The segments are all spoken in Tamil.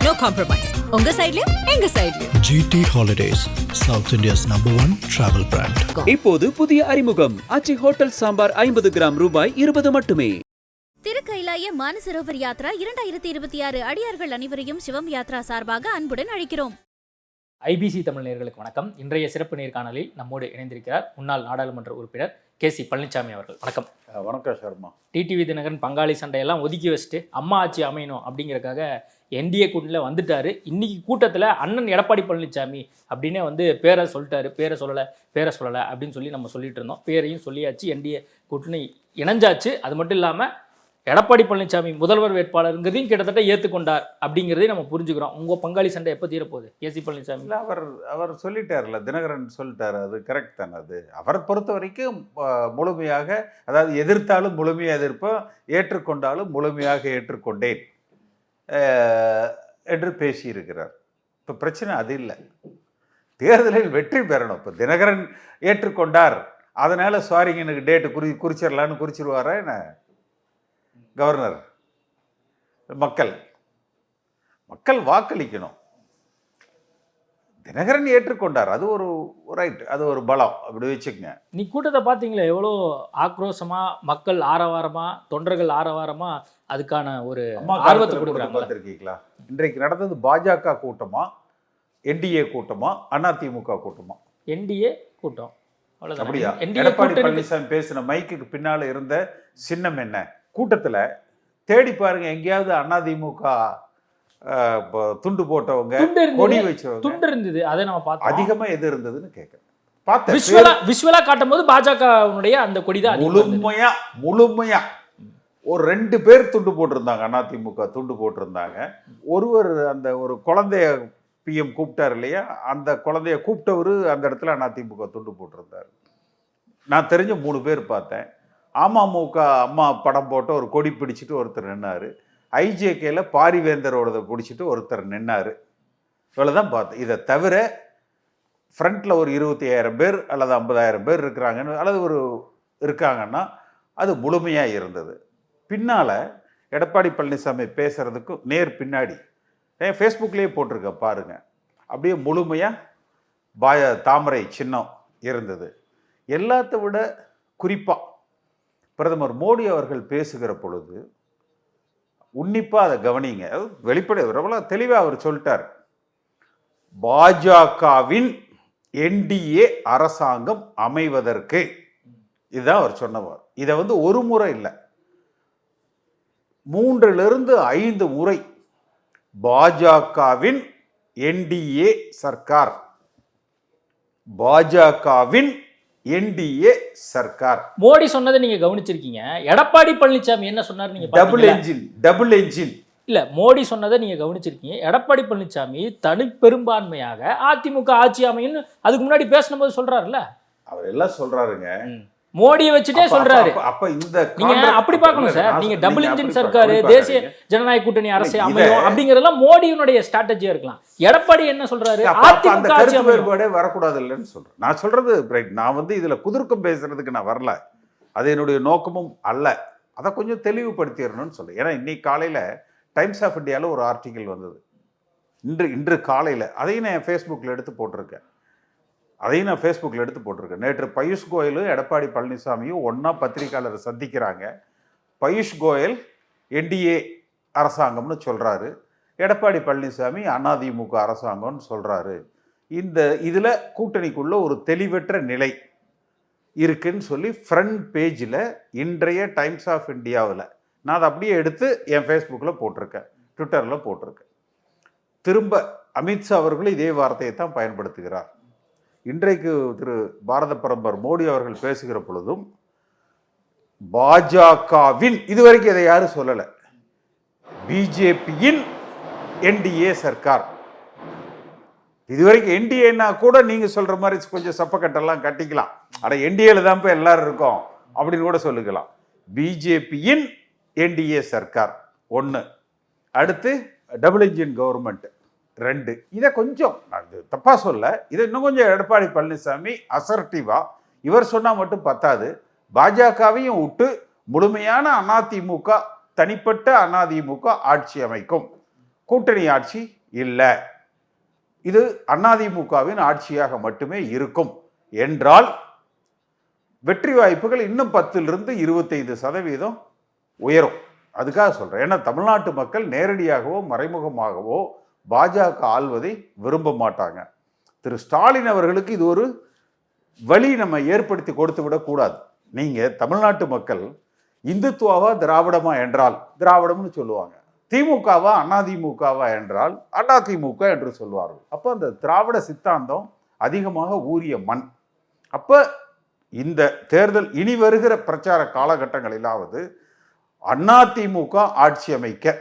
no compromise. உங்க சைடுலயும் எங்க சைடுலயும். GT Holidays, South India's #1 travel brand. இப்போது புதிய அறிமுகம் ஆச்சி ஹோட்டல் சாம்பார் 50 கிராம் ரூபாய் 20 மட்டுமே. திருக்கைலாய மானசரோவர் யாத்ரா 2026 அடியார்கள் அனைவரையும் சிவம் யாத்ரா சார்பாக அன்புடன் அழைக்கிறோம். ஐபிசி தமிழ் நேயர்களுக்கு வணக்கம். இன்றைய சிறப்பு நேர்காணலில் நம்மோடு இணைந்திருக்கிறார் முன்னாள் நாடாளுமன்ற உறுப்பினர் கேசி பழனிசாமி அவர்கள். வணக்கம். வணக்கம் சர்மா. டிடிவி தினகரன் பங்காளி சண்டையெல்லாம் ஒதுக்கி வச்சுட்டு அம்மா ஆட்சி அமையணும் அப்படிங்கிறக்காக என்டிஏ கூட்டணியில் வந்துட்டாரு. இன்னைக்கு கூட்டத்தில் அண்ணன் எடப்பாடி பழனிசாமி அப்படின்னே வந்து பேரை சொல்லிட்டாரு. பேரை சொல்லலை அப்படின்னு சொல்லி நம்ம சொல்லிட்டு இருந்தோம். பேரையும் சொல்லியாச்சு. என்டிஏ கூட்டணி இணைஞ்சாச்சு. அது மட்டும் இல்லாமல் எடப்பாடி பழனிசாமி முதல்வர் வேட்பாளருங்கிறதையும் கிட்டத்தட்ட ஏற்றுக்கொண்டார் அப்படிங்கிறதையும் நம்ம புரிஞ்சுக்கிறோம். உங்கள் பங்காளி சண்டை எப்போ தீரப்போகுது கேசி பழனிசாமி? இல்லை, அவர் சொல்லிட்டார்ல, தினகரன் சொல்லிட்டார். அது கரெக்ட் தானே. அது அவரை பொறுத்த வரைக்கும் முழுமையாக, அதாவது எதிர்த்தாலும் முழுமையாக எதிர்ப்போம், ஏற்றுக்கொண்டாலும் முழுமையாக ஏற்றுக்கொண்டேன் என்று பேசியிருக்கிறார். இப்போ பிரச்சனை அது இல்லை. தேர்தலில் வெற்றி பெறணும். இப்போ தினகரன் ஏற்றுக்கொண்டார், அதனால் சாரிங்க எனக்கு டேட்டு குறிச்சிடலான்னு குறிச்சிருவாரா என்ன கவர்னர்? மக்கள் வாக்களிக்கணும். தினகரன் ஏற்றுக்கொண்டார், அது ஒரு ரைட், அது ஒரு பலம். அப்படி வச்சுக்கங்க. நீ கூட்டத்தை பார்த்தீங்களா? எவ்வளோ ஆக்ரோஷமா, மக்கள் ஆரவாரமா, தொண்டர்கள் ஆரவாரமா அதுக்கான ஒரு ஆர்வத்தை கொடுக்குறாங்க. பார்த்துருக்கீங்களா? இன்றைக்கு நடந்தது பாஜக கூட்டமா, என்டிஏ கூட்டமா, அதிமுக கூட்டமா? என்டிஏ கூட்டம். அப்படியா? எடப்பாடி பழனிசாமி பேசின மைக்கு பின்னால இருந்த சின்னம் என்ன? கூட்டத்தில் தேடி பாருங்க, எங்கேயாவது அதிமுக துண்டு போட்டவங்க, கொடி வச்சவங்க துண்டு இருந்தது. அதை நம்ம பார்த்தோம். அதிகமா எது இருந்ததுன்னு கேட்கிறேன். விஷுவலா காட்டும் போது பாஜகவுடைய அந்த கொடி தான் முழுமையா ஒரு 2 பேர் துண்டு போட்டிருந்தாங்க. அதிமுக துண்டு போட்டிருந்தாங்க. ஒருவர் அந்த ஒரு குழந்தைய பிஎம் கூப்பிட்டார் இல்லையா, அந்த குழந்தைய கூப்பிட்டவரு அந்த இடத்துல அதிமுக துண்டு போட்டிருந்தார். நான் தெரிஞ்ச 3 பேர் பார்த்தேன். அமமுக அம்மா படம் போட்ட ஒரு கொடி பிடிச்சிட்டு ஒருத்தர் நின்னாரு. ஐஜேகேல பாரிவேந்தரோட பிடிச்சிட்டு ஒருத்தர் நின்னாரு. இவ்வளவுதான் பார்த்தேன். இதை தவிர ஃப்ரண்ட்ல ஒரு 25,000 பேர் அல்லது 50,000 பேர் இருக்கிறாங்கன்னு, அல்லது ஒரு இருக்காங்கன்னா அது முழுமையா இருந்தது. பின்னால எடப்பாடி பழனிசாமி பேசுறதுக்கு நேர் பின்னாடி ஃபேஸ்புக்லேயே போட்டிருக்க பாருங்க, அப்படியே முழுமையா தாமரை சின்னம் இருந்தது. எல்லாத்த விட குறிப்பா பிரதமர் மோடி அவர்கள் பேசுகிற பொழுது உன்னிப்பா அதை கவனிங்க. வெளிப்படை தெளிவாக அவர் சொல்லிட்டார், பாஜகவின் என்டிஏ அரசாங்கம் அமைவதற்கு. இதுதான் அவர் சொன்னவர். இதை ஒரு முறை இல்லை, 3 to 5 முறை பாஜகவின் என்டிஏ சர்க்கார், பாஜகவின் என்டிஏ சர்க்கார். மோடி சொன்னதை நீங்க கவனிச்சிருக்கீங்க. எடப்பாடி பழனிசாமி என்ன சொன்னார்? நீங்க டபுள் என்ஜின் இல்ல, மோடி சொன்னதை நீங்க கவனிச்சிருக்கீங்க. எடப்பாடி பழனிசாமி தனி பெரும்பான்மையாக அதிமுக ஆட்சி அமையும் அதுக்கு முன்னாடி பேசும்போது சொல்றாருல்ல. அவர் எல்லாம் சொல்றாருங்க, மோடியை வச்சுட்டே சொல்றாரு. அப்ப இந்த நீங்க அப்படி பார்க்கணும் சார். நீங்க டபுள் இன்ஜின் சர்க்காரு, தேசிய ஜனநாயக கூட்டணி அரசு அமையும் அப்படிங்கறதெல்லாம் மோடியினுடைய ஸ்ட்ராட்டஜியா இருக்கலாம். எடப்பாடி என்ன சொல்றாரு? அதிமுக ஆட்சி வேறுபாடே வரக்கூடாது இல்லைன்னு சொல்றேன். நான் சொல்றது ரைட். நான் இதுல குதிர்க்கம் பேசுறதுக்கு நான் வரல, அது என்னுடைய நோக்கமும் அல்ல. அதை கொஞ்சம் தெளிவுபடுத்திடணும்னு சொல்ல. ஏன்னா இன்னைக்கு காலையில டைம்ஸ் ஆஃப் இந்தியாவில் ஒரு ஆர்டிக்கிள் வந்தது. இன்று காலையில அதையும் நான் ஃபேஸ்புக்கில் எடுத்து போட்டிருக்கேன். நேற்று பயூஷ் கோயலும் எடப்பாடி பழனிசாமியும் ஒன்றா பத்திரிகையாளர் சந்திக்கிறாங்க. பயூஷ் கோயல் என்டிஏ அரசாங்கம்னு சொல்கிறாரு, எடப்பாடி பழனிசாமி அதிமுக அரசாங்கம்னு சொல்கிறாரு. இதில் கூட்டணிக்குள்ள ஒரு தெளிவற்ற நிலை இருக்குன்னு சொல்லி ஃப்ரண்ட் பேஜில் இன்றைய டைம்ஸ் ஆஃப் இந்தியாவில் நான் அதை அப்படியே எடுத்து என் ஃபேஸ்புக்கில் போட்டிருக்கேன், ட்விட்டரில் போட்டிருக்கேன். திரும்ப அமித்ஷா அவர்களும் இதே வார்த்தையை தான் பயன்படுத்துகிறார். இன்றைக்கு திரு பாரத பிரதமர் மோடி அவர்கள் பேசுகிற பொழுதும் பாஜகவின், இதுவரைக்கும் இதை யாரும் சொல்லலை, பிஜேபியின் என்டிஏ சர்க்கார். இதுவரைக்கும் என்டிஏன்னா கூட நீங்க சொல்ற மாதிரி கொஞ்சம் சப்பக்கட்டெல்லாம் கட்டிக்கலாம், அட என்டிஏல தான் இப்போ எல்லாரும் இருக்கோம் அப்படின்னு கூட சொல்லிக்கலாம். பிஜேபியின் என்டிஏ சர்க்கார் 1, அடுத்து டபுள் இன்ஜின் கவர்மெண்ட் 2. இதை கொஞ்சம் தப்பா சொல்ல, இதை இன்னும் கொஞ்சம் எடப்பாடி பழனிசாமி அசர்ட்டிவா, இவர் சொன்னா மட்டும் பத்தாது, பாஜகவையும் விட்டு முழுமையான அதிமுக, தனிப்பட்ட அதிமுக ஆட்சி அமைக்கும், கூட்டணி ஆட்சி இல்லை, இது அதிமுகவின் ஆட்சியாக மட்டுமே இருக்கும் என்றால் வெற்றி வாய்ப்புகள் இன்னும் 10% 25% உயரும். அதுக்காக சொல்றேன். ஏன்னா தமிழ்நாட்டு மக்கள் நேரடியாகவோ மறைமுகமாகவோ பாஜக ஆள்வதை விரும்ப மாட்டாங்க. திரு ஸ்டாலின் அவர்களுக்கு இது ஒரு வழி நம்ம ஏற்படுத்தி கொடுத்து விடக்கூடாது. நீங்க தமிழ்நாட்டு மக்கள் இந்துத்துவாவா திராவிடமா என்றால் திராவிடம்னு சொல்லுவாங்க, திமுகவா அதிமுகவா என்றால் அதிமுக என்று சொல்வார்கள். அப்போ அந்த திராவிட சித்தாந்தம் அதிகமாக ஊறிய மண். அப்ப இந்த தேர்தல் இனி வருகிற பிரச்சார காலகட்டங்களிலாவது அதிமுக ஆட்சி அமைக்க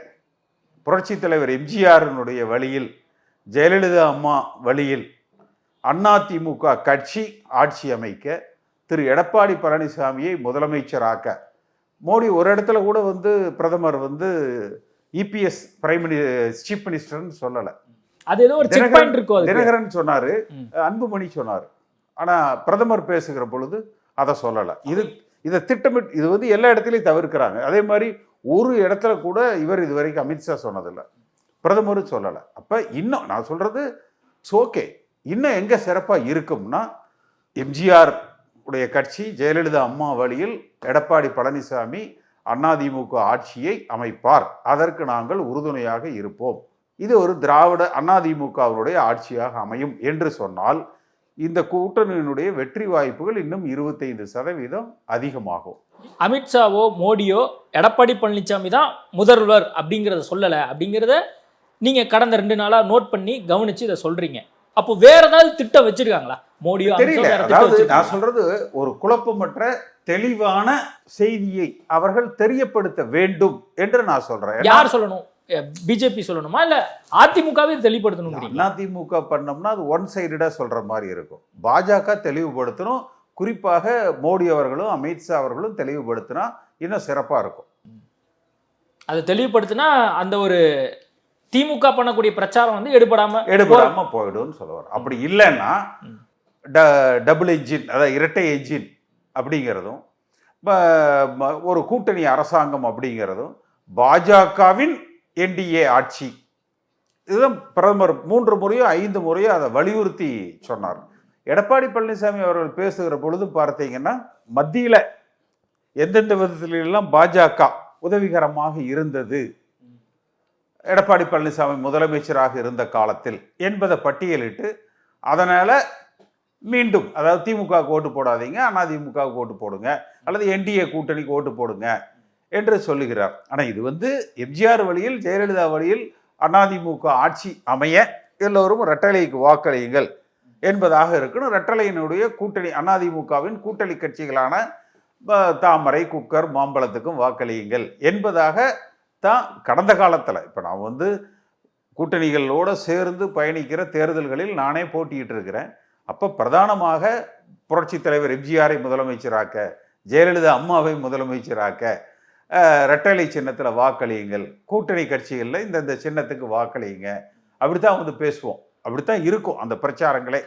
புரட்சி தலைவர் எம்ஜிஆரினுடைய வழியில், ஜெயலலிதா அம்மா வழியில் அதிமுக கட்சி ஆட்சி அமைக்க திரு எடப்பாடி பழனிசாமியை முதலமைச்சராக்க, மோடி ஒரு இடத்துல கூட பிரதமர் இபிஎஸ் சீஃப் மினிஸ்டர்னு சொல்லலை. அது ஏதோ ஒரு செக் பாயிண்ட் இருக்கும். தினகரன் சொன்னாரு, அன்புமணி சொன்னாரு, ஆனா பிரதமர் பேசுகிற பொழுது அதை சொல்லலை. இதை திட்டமிட்டு இது எல்லா இடத்துலையும் தவிர்க்கிறாங்க. அதே மாதிரி ஒரு இடத்துல கூட இவர் இது வரைக்கும் அமித்ஷா சொன்னதில்லை, பிரதமரும் சொல்லலை. அப்ப இன்னும் நான் சொல்றது ஓகே, இன்னும் எங்க சிறப்பா இருக்கும்னா எம்ஜிஆர் உடைய கட்சி ஜெயலலிதா அம்மா வழியில் எடப்பாடி பழனிசாமி அதிமுக ஆட்சியை அமைப்பார், அதற்கு நாங்கள் உறுதுணையாக இருப்போம், இது ஒரு திராவிட அதிமுகவுடைய ஆட்சியாக அமையும் என்று சொன்னால் இந்த கூட்டணியினுடைய வெற்றி வாய்ப்புகள் இன்னும் 25% அதிகமாகும். அமித்ஷாவோ மோடியோ எடப்பாடி பழனிசாமி தான் முதல்வர் அப்படிங்கிறத சொல்லலை அப்படிங்கிறத நீங்க கடந்த 2 நாளா நோட் பண்ணி கவனிச்சு இதை சொல்றீங்க. அப்போ வேற ஏதாவது திட்டம் வச்சிருக்காங்களா மோடியோ? தெரியல. அதாவது நான் சொல்றது ஒரு குழப்பமற்ற தெளிவான செய்தியை அவர்கள் தெரியப்படுத்த வேண்டும் என்று நான் சொல்றேன். யார் சொல்லணும்? பிஜேபி சொல்லணுமா இல்ல அதிமுகவே தெளிவுபடுத்தணும்? அதிமுக பண்ணோம்னா அது ஒன் சைடடா சொல்ற மாதிரி இருக்கும். பாஜக தெளிவுபடுத்தணும், குறிப்பாக மோடி அவர்களும் அமித்ஷா அவர்களும் தெளிவுபடுத்தினா இன்னும் சிறப்பா இருக்கும். அதை தெளிவுபடுத்தினா அந்த ஒரு திமுக பண்ணக்கூடிய பிரச்சாரம் எடுபடாம போயிடும் சொல்லுவார். அப்படி இல்லைன்னா டபுள் என்ஜின், அதாவது இரட்டை என்ஜின் அப்படிங்கிறதும் ஒரு கூட்டணி அரசாங்கம் அப்படிங்கிறதும் பாஜகவின் என்டிஏ ஆட்சி, இதுதான் பிரதமர் 3 முறையோ 5 முறையோ அதை வலியுறுத்தி சொன்னார். எடப்பாடி பழனிசாமி அவர்கள் பேசுகிற பொழுது பார்த்தீங்கன்னா மத்தியில் எந்தெந்த விதத்திலெல்லாம் பாஜக உதவிகரமாக இருந்தது எடப்பாடி பழனிசாமி முதலமைச்சராக இருந்த காலத்தில் என்பதை பட்டியலிட்டு, அதனால மீண்டும் அதாவது திமுக ஓட்டு போடாதீங்க, அதிமுக ஓட்டு போடுங்க, அல்லது என்டிஏ கூட்டணிக்கு ஓட்டு போடுங்க என்று சொல்லுகிறார். ஆனால் இது எம்ஜிஆர் வழியில் ஜெயலலிதா வழியில் அதிமுக ஆட்சி அமைய எல்லோரும் ரெட்டலைக்கு வாக்களியுங்கள் என்பதாக இருக்கணும். ரெட்டலையினுடைய கூட்டணி அதிமுகவின் கூட்டணி கட்சிகளான தாமரை, குக்கர், மாம்பழத்துக்கும் வாக்களியுங்கள் என்பதாக தான் கடந்த காலத்தில். இப்போ நான் கூட்டணிகளோடு சேர்ந்து பயணிக்கிற தேர்தல்களில் நானே போட்டியிட்டு இருக்கிறேன். அப்போ பிரதானமாக புரட்சி தலைவர் எம்ஜிஆரை முதலமைச்சராக்க, ஜெயலலிதா அம்மாவை முதலமைச்சராக்க, ரெட்டலை சின்னத்தில் வாக்களியுங்கள், கூட்டணி கட்சிகளில் இந்த சின்னத்துக்கு வாக்களியுங்க, அப்படித்தான் பேசுவோம். அப்படித்தான் இருக்கும் அந்த பிரச்சாரங்களே.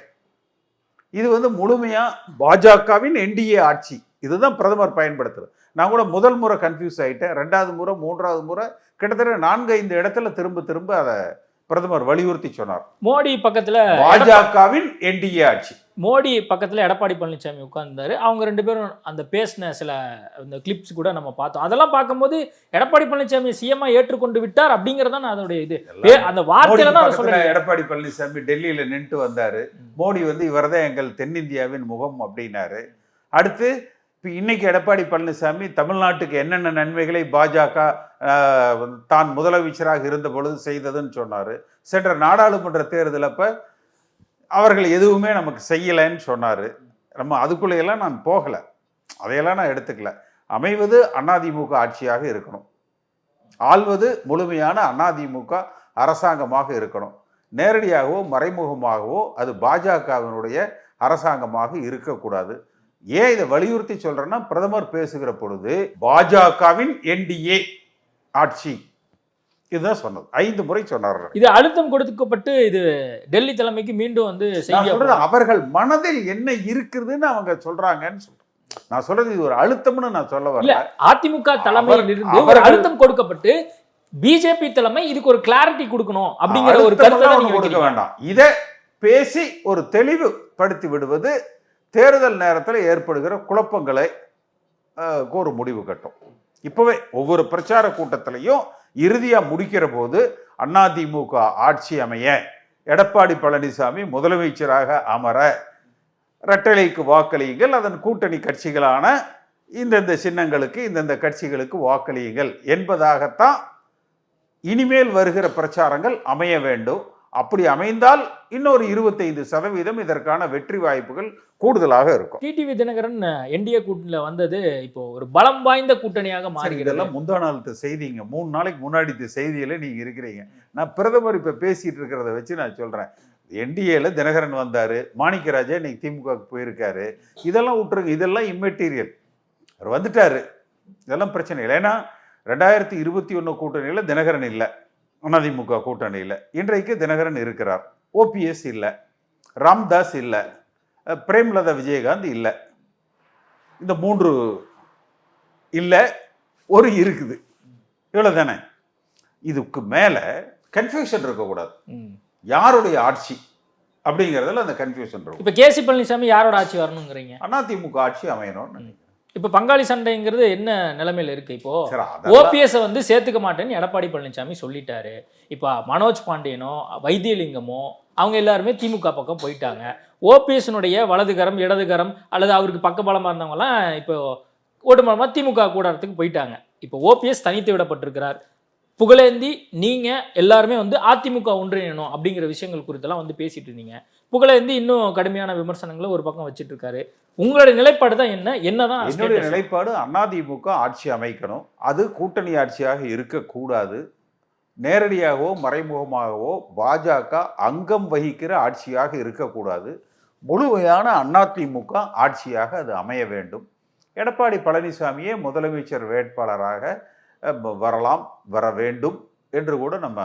இது முழுமையாக பாஜகவின் என்டிஏ ஆட்சி, இதுதான் பிரதமர் பயன்படுத்துறது. நான் கூட முதல் முறை கன்ஃபியூஸ் ஆகிட்டேன், 2வது முறை 3வது முறை கிட்டத்தட்ட 4-5 இடத்துல திரும்ப அதை பிரதமர் வலியுறுத்தி சொன்னார். மோடி பக்கத்துல பாஜகவின் என்டிஏ ஆட்சி, மோடி பக்கத்துல எடப்பாடி பழனிசாமி உட்கார்ந்தாரு. அவங்க 2 பேரும் அந்த பேசின சில இந்த கிளிப்ஸ் கூட நம்ம பார்த்தோம். அதெல்லாம் பார்க்கும்போது எடப்பாடி பழனிசாமி சிஎம்மா ஏற்றுக்கொண்டு விட்டார் அப்படிங்கறத அதோடைய இது அந்த வார்த்தையில தான் சொல்றேன். எடப்பாடி பழனிசாமி டெல்லியில நின்று வந்தாரு. மோடி இவர்தான் எங்கள் தென்னிந்தியாவின் முகம் அப்படின்னாரு. அடுத்து இப்போ இன்னைக்கு எடப்பாடி பழனிசாமி தமிழ்நாட்டுக்கு என்னென்ன நன்மைகளை பாஜக தான் முதலமைச்சராக இருந்த பொழுது செய்ததுன்னு சொன்னார். சென்ற நாடாளுமன்ற தேர்தல் அப்போ அவர்கள் எதுவுமே நமக்கு செய்யலைன்னு சொன்னார். நம்ம அதுக்குள்ளேயெல்லாம் நான் போகலை, அதையெல்லாம் நான் எடுத்துக்கல. அமைவது அதிமுக ஆட்சியாக இருக்கணும், ஆள்வது முழுமையான அதிமுக அரசாங்கமாக இருக்கணும். நேரடியாகவோ மறைமுகமாகவோ அது பாஜகவினுடைய அரசாங்கமாக இருக்கக்கூடாது. ஏன் இதை வலியுறுத்தி சொல்றேன்னா, பிரதமர் பேசுகிற பொழுது பாஜகவின் என்டிஏ ஆட்சி இதுதான் சொன்னது. 5 முறை சொன்னார். இது அழுத்தம் கொடுக்கப்பட்டு இது டெல்லி தலைமைக்கு மீண்டும் அவர்கள் மனதில் என்ன இருக்குதுன்னு அவங்க சொல்றாங்கன்னு சொல்றேன். நான் சொல்றது இது ஒரு அழுத்தம்னு நான் சொல்ல வரல. அதிமுக தலைமையில் இருந்து ஒரு அழுத்தம் கொடுக்கப்பட்டு பிஜேபி தலைமை இதுக்கு ஒரு கிளாரிட்டி கொடுக்கணும் அப்படிங்கிற ஒரு அழுத்தமெல்லாம் கருத்தை ஒண்ணு நீங்க கொடுக்க வைக்கிறீங்க. வேண்டாம். இதை பேசி ஒரு தெளிவுபடுத்தி விடுவது தேர்தல் நேரத்தில் ஏற்படுகிற குழப்பங்களை ஒரு முடிவு கட்டும். இப்பவே ஒவ்வொரு பிரச்சார கூட்டத்திலையும் இறுதியா முடிக்கிற போது அதிமுக ஆட்சி அமைய, எடப்பாடி பழனிசாமி முதலமைச்சராக அமர, இரட்டலைக்கு வாக்களியுங்கள், அதன் கூட்டணி கட்சிகளான இந்தந்த சின்னங்களுக்கு இந்தந்த கட்சிகளுக்கு வாக்களியுங்கள் என்பதாகத்தான் இனிமேல் வருகிற பிரச்சாரங்கள் அமைய வேண்டும். அப்படி அமைந்தால் இன்னொரு 25% இதற்கான வெற்றி வாய்ப்புகள் கூடுதலாக இருக்கும். டிடிவி தினகரன் என்டிஏ கூட்டணியில வந்தது இப்போ ஒரு பலம் வாய்ந்த கூட்டணியாக மாறுகிறது. இதெல்லாம் முந்தா நாளத்து செய்திங்க, 3 நாளைக்கு முன்னாடி செய்தியில நீங்க இருக்கிறீங்க. நான் பிரதமர் இப்ப பேசிட்டு இருக்கிறத வச்சு நான் சொல்றேன். என்டிஏல தினகரன் வந்தாரு, மாணிக்கராஜா இன்னைக்கு திமுகவுக்கு போயிருக்காரு. இதெல்லாம் விட்டுருங்க, இதெல்லாம் இம்மெட்டீரியல். அவர் வந்துட்டாரு, இதெல்லாம் பிரச்சனை இல்லை. ஏன்னா 2021 கூட்டணியில தினகரன் இல்லை, அதிமுக கூட்டணியில். இன்றைக்கு தினகரன் இருக்கிறார், ஓபிஎஸ் இல்லை, ராம்தாஸ் இல்லை, பிரேமலதா விஜயகாந்த் இல்லை. இந்த 3 இல்லை, ஒரு இருக்குது, இவ்வளவு தானே. இதுக்கு மேல கன்ஃபியூஷன் இருக்கக்கூடாது. யாருடைய ஆட்சி அப்படிங்கிறதுல அந்த கன்ஃபியூஷன் இருக்கும். இப்ப கேசி பழனிசாமி யாரோட ஆட்சி வரணுங்கிறீங்க? அதிமுக ஆட்சி அமையணும்னு. இப்ப பங்காளி சண்டைங்கிறது என்ன நிலைமையில இருக்கு? இப்போ ஓபிஎஸ் வந்து சேர்த்துக்க மாட்டேன்னு எடப்பாடி பழனிசாமி சொல்லிட்டாரு. இப்ப மனோஜ் பாண்டியனோ வைத்தியலிங்கமோ அவங்க எல்லாருமே திமுக பக்கம் போயிட்டாங்க. ஓபிஎஸ்னுடைய வலதுகரம் இடதுகரம் அல்லது அவருக்கு பக்கபலமா இருந்தவங்க எல்லாம் இப்போ ஓட்டுமலமா திமுக கூடாரத்துக்கு போயிட்டாங்க. இப்போ ஓபிஎஸ் தனித்து விடப்பட்டிருக்கிறார். புகழேந்தி நீங்க எல்லாருமே வந்து அதிமுக ஒன்றிணையணும் அப்படிங்கிற விஷயங்கள் குறித்தெல்லாம் வந்து பேசிட்டு இருந்தீங்க. புகழேந்தி இன்னும் கடுமையான விமர்சனங்களை ஒரு பக்கம் வச்சுட்டு இருக்காரு. உங்களுடைய நிலைப்பாடு தான் என்ன? என்னதான் என்னுடைய நிலைப்பாடு? அதிமுக ஆட்சி அமைக்கணும், அது கூட்டணி ஆட்சியாக இருக்கக்கூடாது. நேரடியாகவோ மறைமுகமாகவோ பாஜக அங்கம் வகிக்கிற ஆட்சியாக இருக்கக்கூடாது. முழுமையான அதிமுக ஆட்சியாக அது அமைய வேண்டும். எடப்பாடி பழனிசாமியே முதலமைச்சர் வேட்பாளராக வரலாம், வர வேண்டும் என்று கூட நம்ம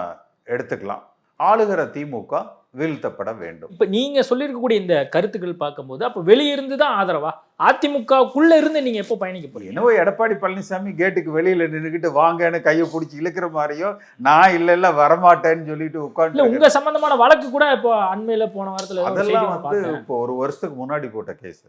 எடுத்துக்கலாம். ஆளுகிற திமுக வீழ்த்தப்பட வேண்டும். இப்ப நீங்க சொல்லியிருக்கக்கூடிய இந்த கருத்துக்கள் பார்க்கும்போது அப்ப வெளியிருந்து தான் ஆதரவா? அதிமுகக்குள்ள இருந்து நீங்க எப்போ பயணிக்க போறீங்க? என்னவோ எடப்பாடி பழனிசாமி கேட்டுக்கு வெளியில நின்றுக்கிட்டு வாங்கன்னு கையை பிடிச்சி இழுக்கிற மாதிரியோ, நான் இல்ல வரமாட்டேன்னு சொல்லிட்டு உட்காந்து. உங்க சம்பந்தமான வழக்கு கூட இப்போ அண்மையில போன வாரத்துல அதெல்லாம் வந்து இப்போ 1 வருஷத்துக்கு முன்னாடி போட்ட கேஸ்.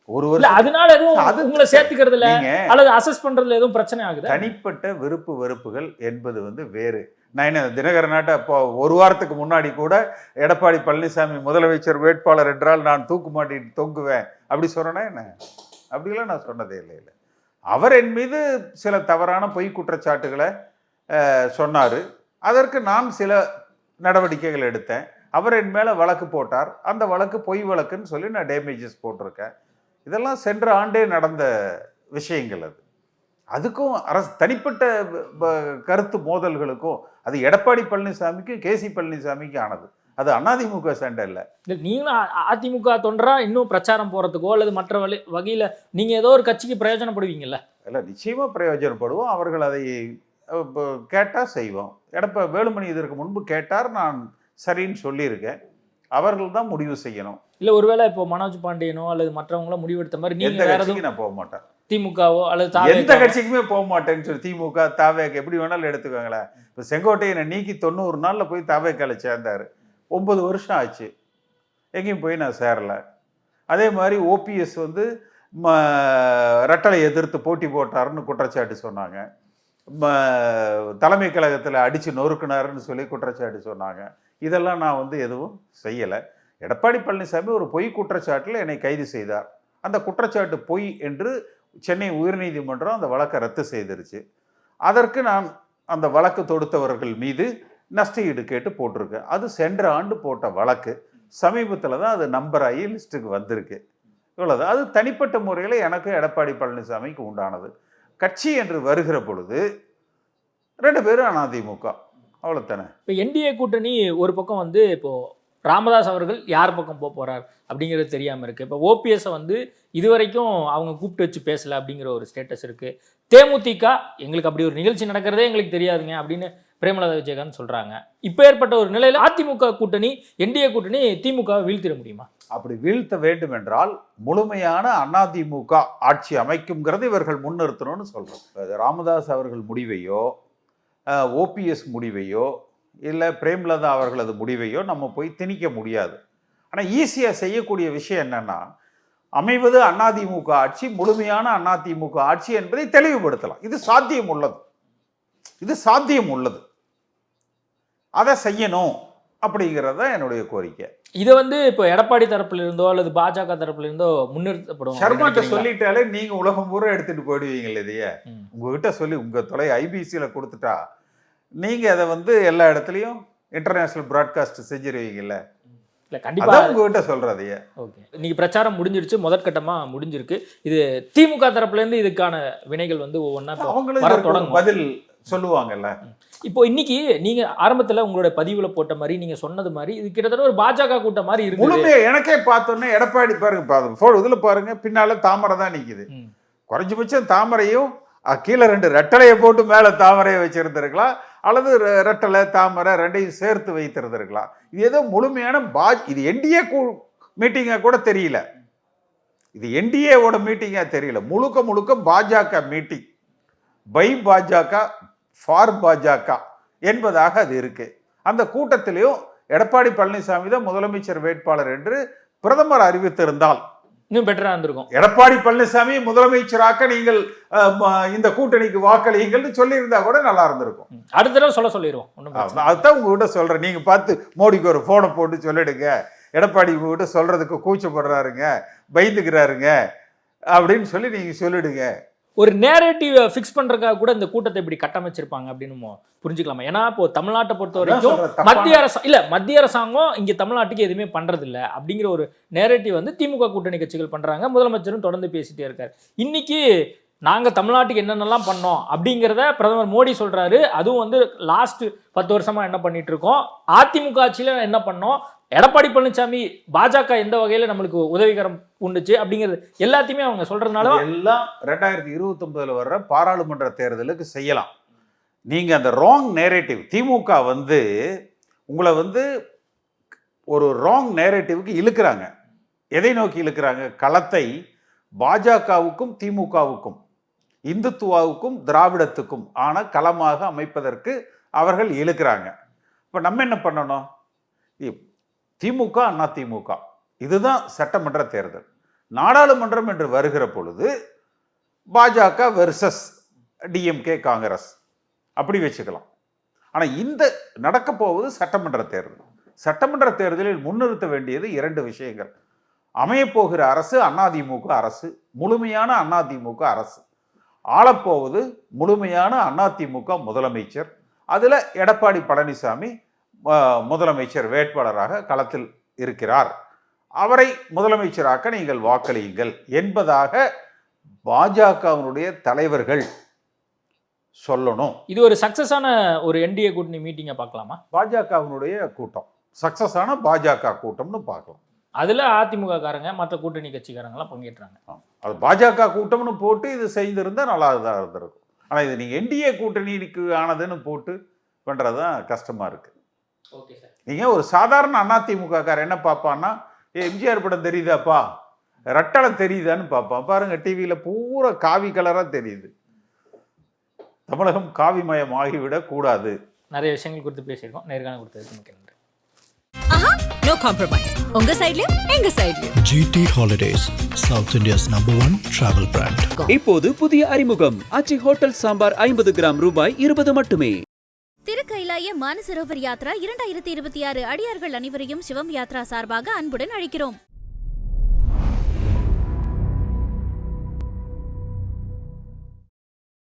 1 வருஷம். அதனால எதுவும் உங்களை சேர்த்துக்கிறதுல அல்லது அசஸ் பண்றதுல எதுவும் பிரச்சனை ஆகுது? தனிப்பட்ட விருப்பு வெறுப்புகள் என்பது வந்து வேறு. நான் என்ன தினகரனாட்ட இப்போ 1 வாரத்துக்கு முன்னாடி கூட எடப்பாடி பழனிசாமி முதலமைச்சர் வேட்பாளர் என்றால் நான் தூக்கு மாட்டிட்டு தொங்குவேன் அப்படி சொல்றேன்னா என்ன? அப்படிலாம் நான் சொன்னதே இல்லை. அவர் என் மீது சில தவறான பொய் குற்றச்சாட்டுகளை சொன்னார். அதற்கு நான் சில நடவடிக்கைகள் எடுத்தேன். அவர் என் மேலே வழக்கு போட்டார். அந்த வழக்கு பொய் வழக்குன்னு சொல்லி நான் டேமேஜஸ் போட்டிருக்கேன். இதெல்லாம் சென்ற ஆண்டே நடந்த விஷயங்கள். அதுக்கும் அரசு தனிப்பட்ட கருத்து மோதல்களுக்கும் அது எடப்பாடி பழனிசாமிக்கு கேசி பழனிசாமிக்கு ஆனது. அது அதிமுக சண்டை இல்லை. நீங்களும் அதிமுக தொண்டரா இன்னும் பிரச்சாரம் போறதுக்கோ அல்லது மற்ற வகையில நீங்க ஏதோ ஒரு கட்சிக்கு பிரயோஜனப்படுவீங்கல்ல? இல்லை, நிச்சயமா பிரயோஜனப்படுவோம். அவர்கள் அதை கேட்டால் செய்வோம். வேலுமணி இதற்கு முன்பு கேட்டார், நான் சரின்னு சொல்லியிருக்கேன். அவர்கள் தான் முடிவு செய்யணும். இல்ல ஒருவேளை இப்போ மனோஜ் பாண்டியனோ அல்லது மற்றவங்களோ முடிவெடுத்த மாதிரி எந்த கட்சிக்கு நான் போக மாட்டேன். திமுகவோ அல்லது எந்த கட்சிக்குமே போக மாட்டேன்னு சொல்லி திமுக தாவேக்கு எப்படி வேணாலும் எடுத்துக்கோங்களேன். இப்போ செங்கோட்டையனை நீக்கி 90 நாளில் போய் தாவேக்கால சேர்ந்தார். 9 வருஷம் ஆச்சு, எங்கேயும் போய் நான் சேரல. அதே மாதிரி ஓபிஎஸ் வந்து ரெட்டலை எதிர்த்து போட்டி போட்டாருன்னு குற்றச்சாட்டு சொன்னாங்க. தலைமை கழகத்தில் அடித்து நொறுக்குனாருன்னு சொல்லி குற்றச்சாட்டு சொன்னாங்க. இதெல்லாம் நான் வந்து எதுவும் செய்யலை. எடப்பாடி பழனிசாமி ஒரு பொய் குற்றச்சாட்டில் என்னை கைது செய்தார். அந்த குற்றச்சாட்டு பொய் என்று சென்னை உயர்நீதிமன்றம் அந்த வழக்கை ரத்து செய்திருச்சு. அதற்கு நான் அந்த வழக்கு தொடுத்தவர்கள் மீது நஷ்டஈடு கேட்டு போட்டிருக்கேன். அது சென்ற ஆண்டு போட்ட வழக்கு. சமீபத்தில் தான் அது நம்பர் ஆகி லிஸ்ட்டுக்கு வந்திருக்கு. இவ்வளோதான். அது தனிப்பட்ட முறையில் எனக்கு எடப்பாடி பழனிசாமிக்கு உண்டானது. கட்சி என்று வருகிற பொழுது 2 பேரும் அதிமுக, அவ்வளோத்தானே. இப்போ என்டிஏ கூட்டணி ஒரு பக்கம் வந்து இப்போ ராமதாஸ் அவர்கள் யார் பக்கம் போறார் அப்படிங்கிறது தெரியாமல் இருக்குது. இப்போ ஓபிஎஸ்ஸை வந்து இதுவரைக்கும் அவங்க கூப்பிட்டு வச்சு பேசலை அப்படிங்கிற ஒரு ஸ்டேட்டஸ் இருக்குது. தேமுதிக எங்களுக்கு அப்படி ஒரு நிகழ்ச்சி நடக்கிறதே எங்களுக்கு தெரியாதுங்க அப்படின்னு பிரேமலதா விஜயகாந்த் சொல்கிறாங்க. இப்போ ஏற்பட்ட ஒரு நிலையில் அதிமுக கூட்டணி என்டிஏ கூட்டணி திமுக வீழ்த்திட முடியுமா? அப்படி வீழ்த்த வேண்டும் என்றால் முழுமையான அதிமுக ஆட்சி அமைக்கும்ங்கிறது இவர்கள் முன்னிறுத்தணும்னு சொல்கிறோம். ராமதாஸ் அவர்கள் முடிவையோ ஓபிஎஸ் முடிவையோ இல்லை பிரேமலதா அவர்களது முடிவையோ நம்ம போய் திணிக்க முடியாது. ஆனால் ஈஸியாக செய்யக்கூடிய விஷயம் என்னன்னா, அமைவது அதிமுக ஆட்சி, முழுமையான அதிமுக ஆட்சி என்பதை தெளிவுபடுத்தலாம். இது சாத்தியம் உள்ளது, அதை செய்யணும் அப்படிங்கிறது தான் என்னுடைய கோரிக்கை. இதை வந்து இப்போ எடப்பாடி தரப்புல இருந்தோ அல்லது பாஜக தரப்புல இருந்தோ முன்னிறுத்தப்படும். சர்மாட்ட சொல்லிட்டாலே நீங்க உலகம் பூரா எடுத்துட்டு போயிடுவீங்க. இதையே உங்ககிட்ட சொல்லி உங்க தொலை ஐபிசியில கொடுத்துட்டா நீங்க அதை வந்து எல்லா இடத்துலயும் இன்டர்நேஷனல் பிராட்காஸ்ட் செஞ்சிருவீங்கல்ல. இல்லை, கண்டிப்பாக உங்ககிட்ட சொல்றதையே. ஓகே, இன்னைக்கு பிரச்சாரம் முடிஞ்சிருச்சு, முதற்கட்டமாக முடிஞ்சிருக்கு. இது திமுக தரப்புலேருந்து இதுக்கான வினைகள் வந்து ஒவ்வொன்றா அவங்களுக்கு பதில் சொல்லுவாங்கல்ல. இப்போ இன்னைக்கு நீங்க ஆரம்பத்துல உங்களோட பதிவுல போட்ட மாதிரி நீங்க சொன்னது மாதிரி இது கிட்டத்தட்ட ஒரு பாஜக கூட்டம் மாதிரி இருக்கு. முழுமையா எனக்கே பார்த்தோன்னே எடப்பாடி பாருங்க, இதுல பாருங்க, பின்னால தாமரை தான் நிக்குது. குறைஞ்சபட்சம் தாமரையும் கீழே 2 ரெட்டலையை போட்டு மேல தாமரையை வச்சிருந்திருக்கலாம், அல்லது ரெட்டலை தாமரை ரெண்டையும் சேர்த்து வைத்திருந்திருக்கலாம். இது ஏதோ முழுமையான இது என்டிஏ மீட்டிங்கா கூட தெரியல, இது என்டிஏவோட மீட்டிங்கா தெரியல, முழுக்க பாஜக மீட்டிங், பை பாஜக ஃபார் பாஜக என்பதாக அது இருக்கு. அந்த கூட்டத்திலையும் எடப்பாடி பழனிசாமி தான் முதலமைச்சர் வேட்பாளர் என்று பிரதமர் அறிவித்திருந்தால் இன்னும் பெட்டரா இருந்திருக்கும். எடப்பாடி பழனிசாமி முதலமைச்சராக்க நீங்கள் இந்த கூட்டணிக்கு வாக்களியுங்கள் சொல்லி இருந்தா கூட நல்லா இருந்திருக்கும். அடுத்த தடவை சொல்லிடுவோம். அதுதான் உங்ககிட்ட சொல்றேன். நீங்க பார்த்து மோடிக்கு ஒரு போனை போட்டு சொல்லிடுங்க, எடப்பாடி உங்ககிட்ட சொல்றதுக்கு கூச்சப்படுறாருங்க, பயந்துக்கிறாருங்க அப்படின்னு சொல்லி நீங்க சொல்லிடுங்க. ஒரு நேரேட்டிவ் ஃபிக்ஸ் பண்றதுக்காக கூட இந்த கூட்டத்தை இப்படி கட்டமைச்சிருப்பாங்க அப்படின்னு புரிஞ்சுக்கலாமா? ஏன்னா இப்போ தமிழ்நாட்டை பொறுத்த வரைக்கும் மத்திய அரசாங்கம் இங்க தமிழ்நாட்டுக்கு எதுவுமே பண்றது இல்லை அப்படிங்கிற ஒரு நேரேட்டிவ் வந்து திமுக கூட்டணி கட்சிகள் பண்றாங்க. முதலமைச்சரும் தொடர்ந்து பேசிட்டே இருக்காரு. இன்னைக்கு நாங்க தமிழ்நாட்டுக்கு என்னென்னலாம் பண்ணோம் அப்படிங்கிறத பிரதமர் மோடி சொல்றாரு. அதுவும் வந்து லாஸ்ட் 10 வருஷமா என்ன பண்ணிட்டு இருக்கோம், அதிமுக ஆட்சியில என்ன பண்ணோம், எடப்பாடி பழனிசாமி பாஜக எந்த வகையில நம்மளுக்கு உதவிகரம் உண்டுச்சு அப்படிங்கிறது எல்லாத்தையுமே அவங்க சொல்றதுனால எல்லாம் 2029 வர்ற பாராளுமன்ற தேர்தலுக்கு செய்யலாம். நீங்க அந்த ராங் நேரேட்டிவ், திமுக வந்து உங்களை வந்து ஒரு ராங் நேரேட்டிவ்க்கு இழுக்கிறாங்க. எதை நோக்கி இழுக்கிறாங்க? களத்தை பாஜகவுக்கும் திமுகவுக்கும், இந்துத்துவாவுக்கும் திராவிடத்துக்கும் ஆன களமாக அமைப்பதற்கு அவர்கள் இழுக்கிறாங்க. இப்ப நம்ம என்ன பண்ணணும்? திமுக அதிமுக இதுதான் சட்டமன்ற தேர்தல். நாடாளுமன்றம் என்று வருகிற பொழுது பாஜக வெர்சஸ் டிஎம்கே காங்கிரஸ் அப்படி வச்சுக்கலாம். ஆனால் இந்த நடக்க போவது சட்டமன்ற தேர்தல். சட்டமன்ற தேர்தலில் முன்னிறுத்த வேண்டியது 2 விஷயங்கள். அமையப்போகிற அரசு அதிமுக அரசு, முழுமையான அதிமுக அரசு. ஆளப்போவது முழுமையான அதிமுக முதலமைச்சர். அதில் எடப்பாடி பழனிசாமி முதலமைச்சர் வேட்பாளராக களத்தில் இருக்கிறார். அவரை முதலமைச்சராக்க நீங்கள் வாக்களியுங்கள் என்பதாக பாஜகவினுடைய தலைவர்கள் சொல்லணும். இது ஒரு சக்சஸான ஒரு என்டிஏ கூட்டணி மீட்டிங்கை பார்க்கலாமா? பாஜகவினுடைய கூட்டம் சக்சஸான பாஜக கூட்டம்னு பார்க்கலாம். அதுல அதிமுக காரங்க மற்ற கூட்டணி கட்சிக்காரங்களாம் பங்கேற்றாங்க. அது பாஜக கூட்டம்னு போட்டு இது செய்திருந்தா நல்லா தான் இருந்திருக்கும். ஆனால் இது நீங்க என்டிஏ கூட்டணிக்கு ஆனதுன்னு போட்டு பண்றதுதான் கஷ்டமா இருக்கு. நீங்க ஒரு சாதாரண அதிமுக காரர் என்ன பார்ப்பான்னா, எம்ஜிஆர் படம் தெரியுதாப்பா, ரெட்டலை தெரியுதான்னு பார்ப்பான். பாருங்க டிவியில பூரா காவி கலரா தெரியுது. தமிழகம் காவிமயம் ஆகிவிடக் கூடாது. நிறைய விஷயங்கள் குறித்து பேசியிருக்கோம். நேர்காணல் கொடுத்ததுக்கு மிக்க நன்றி. No compromise. உங்க சைடுலயும் எங்க சைடுலயும். GT Holidays, South India's #1 travel brand. இப்போது புதிய அறிமுகம் ஆச்சி ஹோட்டல் சாம்பார் 50 கிராம் ரூபாய் 20 மட்டுமே. திருக்கைலாய மானசரோவர் யாத்ரா 2026 அடியார்கள் அனைவரையும் சிவம் யாத்ரா சார்பாக அன்புடன் அழைக்கிறோம்.